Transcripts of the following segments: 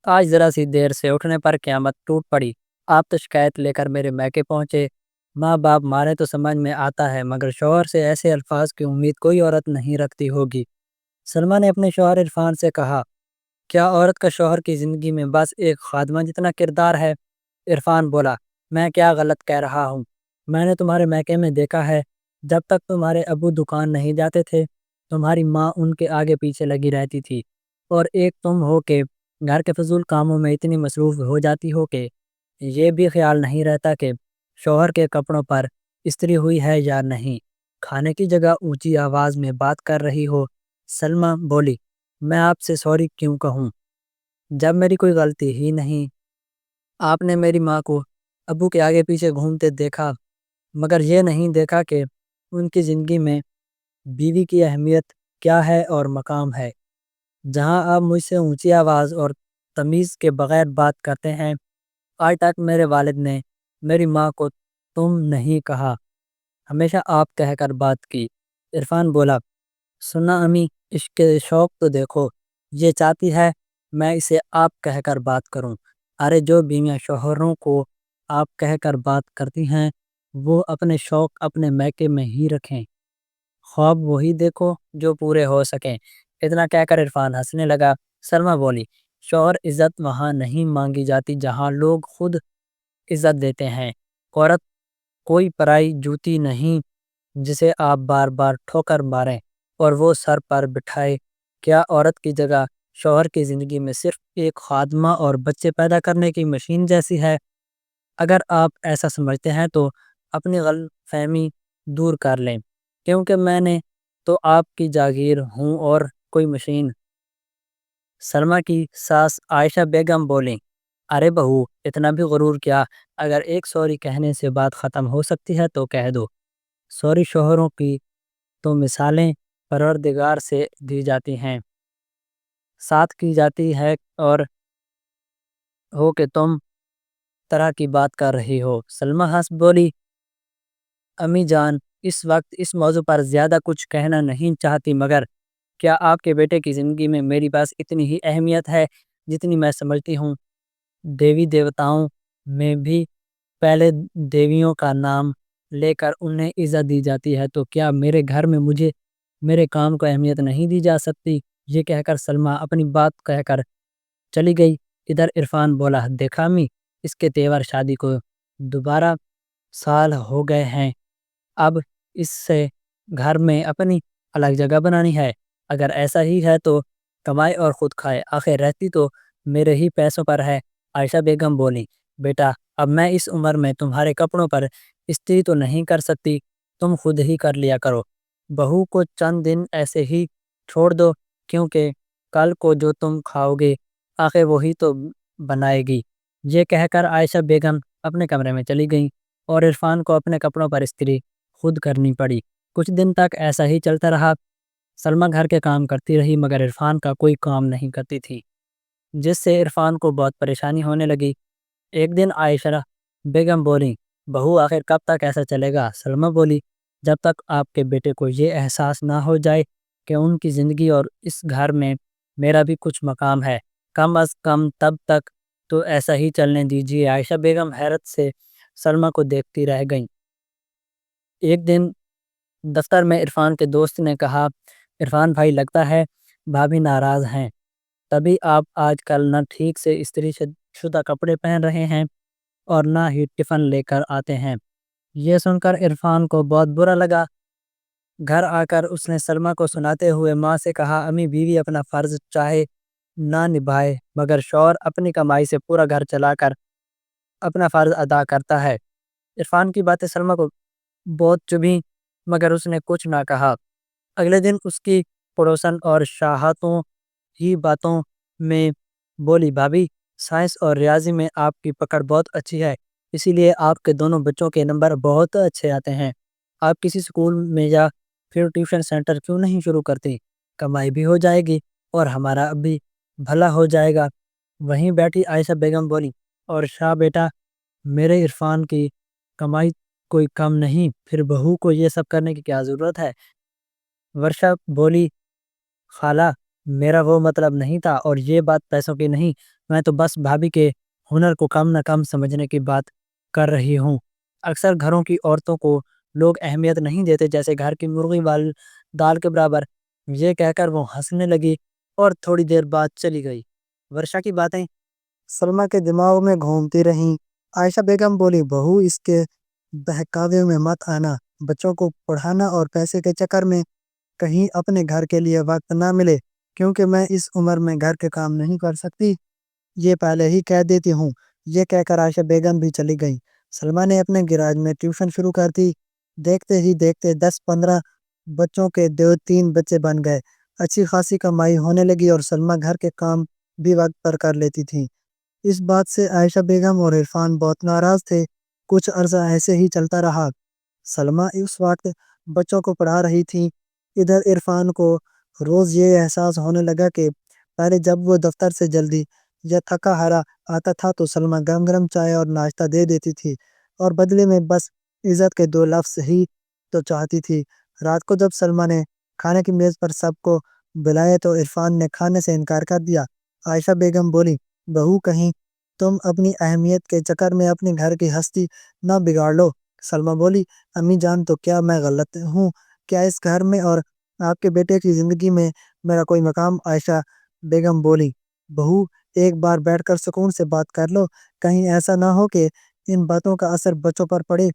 آج ذرا سی دیر سے اٹھنے پر قیامت ٹوٹ پڑی۔ آپ تو شکایت لے کر میرے میکے پہنچے۔ ماں باپ مارے تو سمجھ میں آتا ہے، مگر شوہر سے ایسے الفاظ کی امید کوئی عورت نہیں رکھتی ہوگی۔ سلمہ نے اپنے شوہر عرفان سے کہا، کیا عورت کا شوہر کی زندگی میں بس ایک خادمہ جتنا کردار ہے؟ عرفان بولا، میں کیا غلط کہہ رہا ہوں؟ میں نے تمہارے میکے میں دیکھا ہے، جب تک تمہارے ابو دکان نہیں جاتے تھے، تمہاری ماں ان کے آگے پیچھے لگی رہتی تھی، اور ایک تم ہو کہ گھر کے فضول کاموں میں اتنی مصروف ہو جاتی ہو کہ یہ بھی خیال نہیں رہتا کہ شوہر کے کپڑوں پر استری ہوئی ہے یا نہیں۔ کھانے کی جگہ اونچی آواز میں بات کر رہی ہو۔ سلمہ بولی، میں آپ سے سوری کیوں کہوں جب میری کوئی غلطی ہی نہیں؟ آپ نے میری ماں کو ابو کے آگے پیچھے گھومتے دیکھا، مگر یہ نہیں دیکھا کہ ان کی زندگی میں بیوی کی اہمیت کیا ہے اور مقام ہے۔ جہاں آپ مجھ سے اونچی آواز اور تمیز کے بغیر بات کرتے ہیں، آج تک میرے والد نے میری ماں کو تم نہیں کہا، ہمیشہ آپ کہہ کر بات کی۔ عرفان بولا، سنا امی، عشق کے شوق تو دیکھو، یہ چاہتی ہے میں اسے آپ کہہ کر بات کروں۔ ارے جو بیویاں شوہروں کو آپ کہہ کر بات کرتی ہیں، وہ اپنے شوق اپنے میکے میں ہی رکھیں، خواب وہی دیکھو جو پورے ہو سکیں۔ اتنا کہہ کر عرفان ہنسنے لگا۔ سلمہ بولی، شوہر عزت وہاں نہیں مانگی جاتی جہاں لوگ خود عزت دیتے ہیں۔ عورت کوئی پرائی جوتی نہیں جسے آپ بار بار ٹھوکر ماریں اور وہ سر پر بٹھائے۔ کیا عورت کی جگہ شوہر کی زندگی میں صرف ایک خادمہ اور بچے پیدا کرنے کی مشین جیسی ہے؟ اگر آپ ایسا سمجھتے ہیں تو اپنی غلط فہمی دور کر لیں، کیونکہ میں نے تو آپ کی جاگیر ہوں اور کوئی مشین۔ سلمہ کی ساس عائشہ بیگم بولیں، ارے بہو، اتنا بھی غرور کیا؟ اگر ایک سوری کہنے سے بات ختم ہو سکتی ہے تو کہہ دو۔ سوری شوہروں کی تو مثالیں پروردگار سے دی جاتی ہیں، ساتھ کی جاتی ہے، اور ہو کہ تم طرح کی بات کر رہی ہو۔ سلمہ ہنس بولی، امی جان، اس وقت اس موضوع پر زیادہ کچھ کہنا نہیں چاہتی، مگر کیا آپ کے بیٹے کی زندگی میں میری پاس اتنی ہی اہمیت ہے جتنی میں سمجھتی ہوں؟ دیوی دیوتاؤں میں بھی پہلے دیویوں کا نام لے کر انہیں عزت دی جاتی ہے، تو کیا میرے گھر میں مجھے میرے کام کو اہمیت نہیں دی جا سکتی؟ یہ کہہ کر سلمہ اپنی بات کہہ کر چلی گئی۔ ادھر عرفان بولا، دیکھا امی، اس کے تیور شادی کو دوبارہ سال ہو گئے ہیں، اب اس سے گھر میں اپنی الگ جگہ بنانی ہے۔ اگر ایسا ہی ہے تو کمائے اور خود کھائے، آخر رہتی تو میرے ہی پیسوں پر ہے۔ عائشہ بیگم بولی، بیٹا، اب میں اس عمر میں تمہارے کپڑوں پر استری تو نہیں کر سکتی، تم خود ہی کر لیا کرو۔ بہو کو چند دن ایسے ہی چھوڑ دو، کیونکہ کل کو جو تم کھاؤ گے آخر وہی تو بنائے گی۔ یہ کہہ کر عائشہ بیگم اپنے کمرے میں چلی گئیں اور عرفان کو اپنے کپڑوں پر استری خود کرنی پڑی۔ کچھ دن تک ایسا ہی چلتا رہا۔ سلمہ گھر کے کام کرتی رہی، مگر عرفان کا کوئی کام نہیں کرتی تھی، جس سے عرفان کو بہت پریشانی ہونے لگی۔ ایک دن عائشہ بیگم بولی، بہو، آخر کب تک ایسا چلے گا؟ سلمہ بولی، جب تک آپ کے بیٹے کو یہ احساس نہ ہو جائے کہ ان کی زندگی اور اس گھر میں میرا بھی کچھ مقام ہے، کم از کم تب تک تو ایسا ہی چلنے دیجیے۔ عائشہ بیگم حیرت سے سلمہ کو دیکھتی رہ گئیں۔ ایک دن دفتر میں عرفان کے دوست نے کہا، عرفان بھائی، لگتا ہے بھابھی ناراض ہیں، تبھی آپ آج کل نہ ٹھیک سے استری شدہ کپڑے پہن رہے ہیں اور نہ ہی ٹفن لے کر آتے ہیں۔ یہ سن کر عرفان کو بہت برا لگا۔ گھر آ کر اس نے سلمہ کو سناتے ہوئے ماں سے کہا، امی، بیوی اپنا فرض چاہے نہ نبھائے، مگر شوہر اپنی کمائی سے پورا گھر چلا کر اپنا فرض ادا کرتا ہے۔ عرفان کی باتیں سلمہ کو بہت چبھیں، مگر اس نے کچھ نہ کہا۔ اگلے دن اس کی پڑوسن اور شاہتوں ہی باتوں میں بولی، بھابھی، سائنس اور ریاضی میں آپ کی پکڑ بہت اچھی ہے، اسی لیے آپ کے دونوں بچوں کے نمبر بہت اچھے آتے ہیں۔ آپ کسی سکول میں یا پھر ٹیوشن سینٹر کیوں نہیں شروع کرتی؟ کمائی بھی ہو جائے گی اور ہمارا بھی بھلا ہو جائے گا۔ وہیں بیٹھی عائشہ بیگم بولی، اور شاہ بیٹا، میرے عرفان کی کمائی کوئی کم نہیں، پھر بہو کو یہ سب کرنے کی کیا ضرورت ہے؟ ورشا بولی، خالہ، میرا وہ مطلب نہیں تھا، اور یہ بات پیسوں کی نہیں، میں تو بس بھابھی کے ہنر کو کم نہ کم سمجھنے کی بات کر رہی ہوں۔ اکثر گھروں کی عورتوں کو لوگ اہمیت نہیں دیتے، جیسے گھر کی مرغی دال کے برابر۔ یہ کہہ کر وہ ہنسنے لگی اور تھوڑی دیر بعد چلی گئی۔ ورشا کی باتیں سلمیٰ کے دماغ میں گھومتی رہیں۔ عائشہ بیگم بولی، بہو اس کے بہکاوے میں مت آنا۔ بچوں کو پڑھانا اور پیسے کے چکر میں کہیں اپنے گھر کے لیے وقت نہ ملے، کیونکہ میں اس عمر میں گھر کے کام نہیں کر سکتی، یہ پہلے ہی کہہ دیتی ہوں۔ یہ کہہ کر عائشہ بیگم بھی چلی گئیں۔ سلمیٰ نے اپنے گراج میں ٹیوشن شروع کر دی۔ دیکھتے ہی دیکھتے 10-15 بچوں کے 2-3 بچے بن گئے۔ اچھی خاصی کمائی ہونے لگی اور سلمیٰ گھر کے کام بھی وقت پر کر لیتی تھیں۔ اس بات سے عائشہ بیگم اور عرفان بہت ناراض تھے۔ کچھ عرصہ ایسے ہی چلتا رہا۔ سلمیٰ اس وقت بچوں کو پڑھا رہی تھیں۔ ادھر عرفان کو روز یہ احساس ہونے لگا کہ پہلے جب وہ دفتر سے جلدی یا تھکا ہارا آتا تھا تو سلمیٰ گرم گرم چائے اور ناشتہ دے دیتی تھی، اور بدلے میں بس عزت کے 2 لفظ ہی تو چاہتی تھی۔ رات کو جب سلمیٰ نے کھانے کی میز پر سب کو بلائے تو عرفان نے کھانے سے انکار کر دیا۔ عائشہ بیگم بولی، بہو کہیں تم اپنی اہمیت کے چکر میں اپنے گھر کی ہستی نہ بگاڑ لو۔ سلمیٰ بولی، امی جان تو کیا میں غلط ہوں؟ کیا اس گھر میں اور آپ کے بیٹے کی زندگی میں میرا کوئی مقام؟ عائشہ بیگم بولی، بہو ایک بار بیٹھ کر سکون سے بات کر لو، کہیں ایسا نہ ہو کہ ان باتوں کا اثر بچوں پر پڑے۔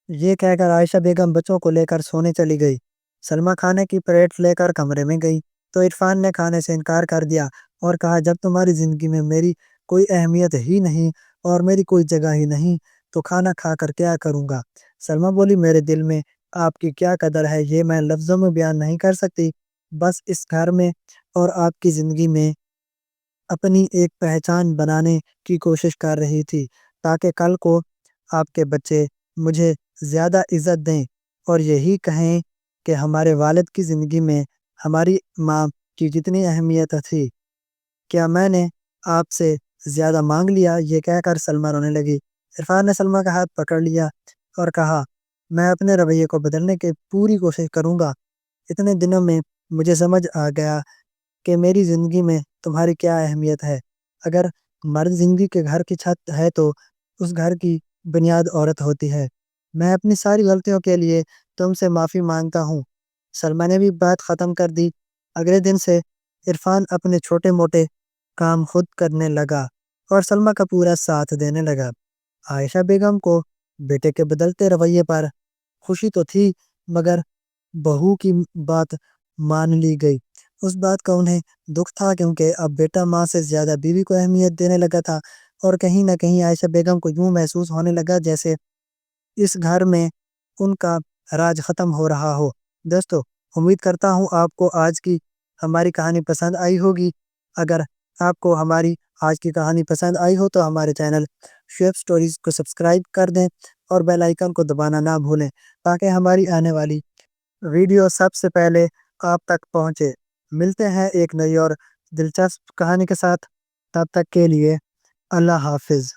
یہ کہہ کر عائشہ بیگم بچوں کو لے کر سونے چلی گئی۔ سلمیٰ کھانے کی پلیٹ لے کر کمرے میں گئی تو عرفان نے کھانے سے انکار کر دیا اور کہا، جب تمہاری زندگی میں میری کوئی اہمیت ہی نہیں اور میری کوئی جگہ ہی نہیں تو کھانا کھا کر کیا کروں گا؟ سلمیٰ بولی، میرے دل میں آپ کی کیا قدر ہے یہ میں لفظوں میں بیان نہیں کر سکتی۔ بس اس گھر میں اور آپ کی زندگی میں اپنی ایک پہچان بنانے کی کوشش کر رہی تھی، تاکہ کل کو آپ کے بچے مجھے زیادہ عزت دیں اور یہی کہیں کہ ہمارے والد کی زندگی میں ہماری ماں کی جتنی اہمیت تھی، کیا میں نے آپ سے زیادہ مانگ لیا؟ یہ کہہ کر سلمیٰ رونے لگی۔ عرفان نے سلمیٰ کا ہاتھ پکڑ لیا اور کہا، میں اپنے رویے کو بدلنے کی پوری کوشش کروں گا۔ اتنے دنوں میں مجھے سمجھ آ گیا کہ میری زندگی میں تمہاری کیا اہمیت ہے۔ اگر مرد زندگی کے گھر کی چھت ہے تو اس گھر کی بنیاد عورت ہوتی ہے۔ میں اپنی ساری غلطیوں کے لیے تم سے معافی مانگتا ہوں۔ سلمیٰ نے بھی بات ختم کر دی۔ اگلے دن سے عرفان اپنے چھوٹے موٹے کام خود کرنے لگا اور سلمیٰ کا پورا ساتھ دینے لگا۔ عائشہ بیگم کو بیٹے کے بدلتے رویے پر خوشی تو تھی، مگر بہو کی بات مان لی گئی اس بات کا انہیں دکھ تھا، کیونکہ اب بیٹا ماں سے زیادہ بیوی کو اہمیت دینے لگا تھا، اور کہیں نہ کہیں عائشہ بیگم کو یوں محسوس ہونے لگا جیسے اس گھر میں ان کا راج ختم ہو رہا ہو۔ دوستو، امید کرتا ہوں آپ کو آج کی ہماری کہانی پسند آئی ہوگی۔ اگر آپ کو ہماری آج کی کہانی پسند آئی ہو تو ہمارے چینل شعیب سٹوریز کو سبسکرائب کر دیں اور بیل آئیکن کو دبانا نہ بھولیں، تاکہ ہماری آنے والی ویڈیو سب سے پہلے آپ تک پہنچے۔ ملتے ہیں ایک نئی اور دلچسپ کہانی کے ساتھ، تب تک کے لیے اللہ حافظ۔